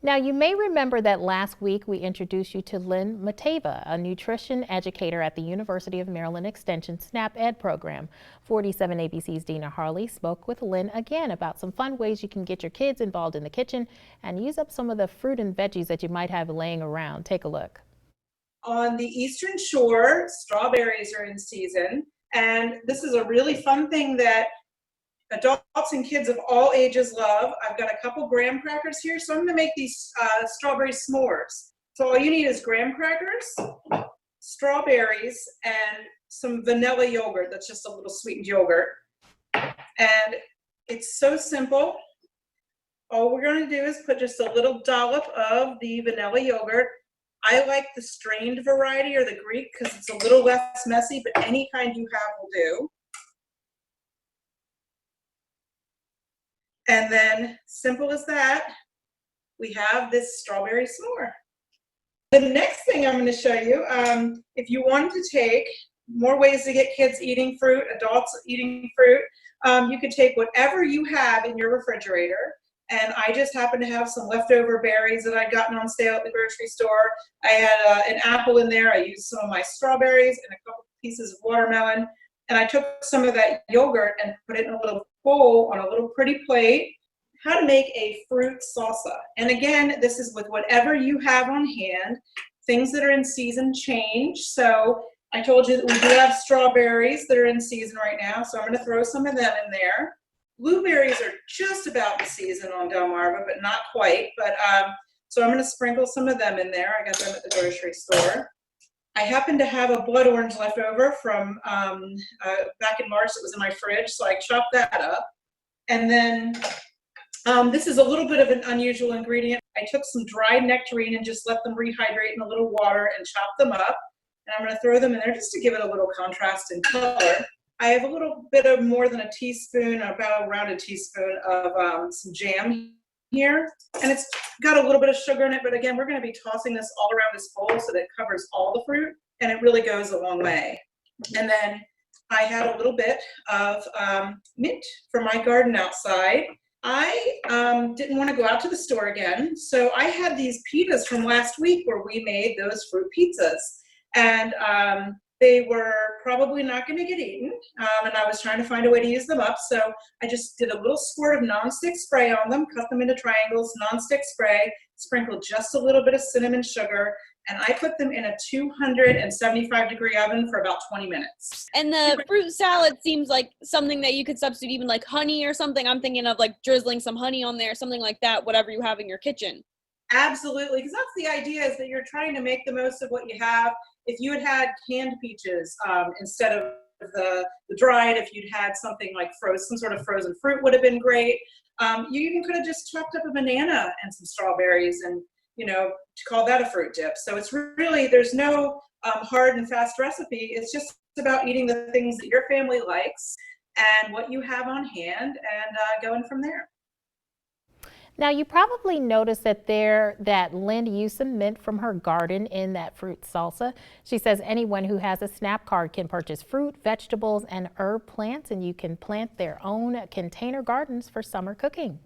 Now, you may remember that last week we introduced you to Lynn Matava, a nutrition educator at the University of Maryland Extension SNAP Ed program. 47 ABC's Deana Harley spoke with Lynn again about some fun ways you can get your kids involved in the kitchen and use up some of the fruit and veggies that you might have laying around. Take a look. On the Eastern Shore, strawberries are in season, and this is a really fun thing that adults and kids of all ages love. I've got a couple graham crackers here, so I'm going to make these strawberry s'mores. So all you need is graham crackers, strawberries, and some vanilla yogurt. That's just a little sweetened yogurt. And it's so simple. All we're going to do is put just a little dollop of the vanilla yogurt. I like the strained variety or the Greek because it's a little less messy, but any kind you have will do. And then, simple as that, we have this strawberry s'more. The next thing I'm going to show you, if you wanted to take more ways to get kids eating fruit, adults eating fruit, you could take whatever you have in your refrigerator. And I just happen to have some leftover berries that I'd gotten on sale at the grocery store. I had an apple in there. I used some of my strawberries and a couple pieces of watermelon. And I took some of that yogurt and put it in a little bowl on a little pretty plate. How to make a fruit salsa. And again, this is with whatever you have on hand. Things that are in season change. So I told you that we do have strawberries that are in season right now. So I'm going to throw some of them in there. Blueberries are just about the season on Delmarva, but not quite. But so I'm going to sprinkle some of them in there. I got them at the grocery store. I happen to have a blood orange left over from back in March that was in my fridge, so I chopped that up. And then this is a little bit of an unusual ingredient. I took some dried nectarine and just let them rehydrate in a little water and chop them up. And I'm going to throw them in there just to give it a little contrast in color. I have a little bit of more than a teaspoon, about a rounded teaspoon of some jam here, and it's got a little bit of sugar in it, but again, we're going to be tossing this all around this bowl so that it covers all the fruit, and it really goes a long way. And then I had a little bit of mint from my garden outside. I didn't want to go out to the store again, so I had these pitas from last week where we made those fruit pizzas, and they were probably not going to get eaten, and I was trying to find a way to use them up, so I just did a little squirt of nonstick spray on them, cut them into triangles, nonstick spray, sprinkled just a little bit of cinnamon sugar, and I put them in a 275-degree oven for about 20 minutes. And the fruit salad seems like something that you could substitute, even like honey or something. I'm thinking of like drizzling some honey on there, something like that, whatever you have in your kitchen. Absolutely, because that's the idea, is that you're trying to make the most of what you have. If you had canned peaches instead of the dried, if you'd had something like some sort of frozen fruit would have been great. You even could have just chopped up a banana and some strawberries and, to call that a fruit dip. So it's really, there's no hard and fast recipe. It's just about eating the things that your family likes and what you have on hand and going from there. Now, you probably noticed that Lynn used some mint from her garden in that fruit salsa. She says anyone who has a SNAP card can purchase fruit, vegetables, and herb plants, and you can plant their own container gardens for summer cooking.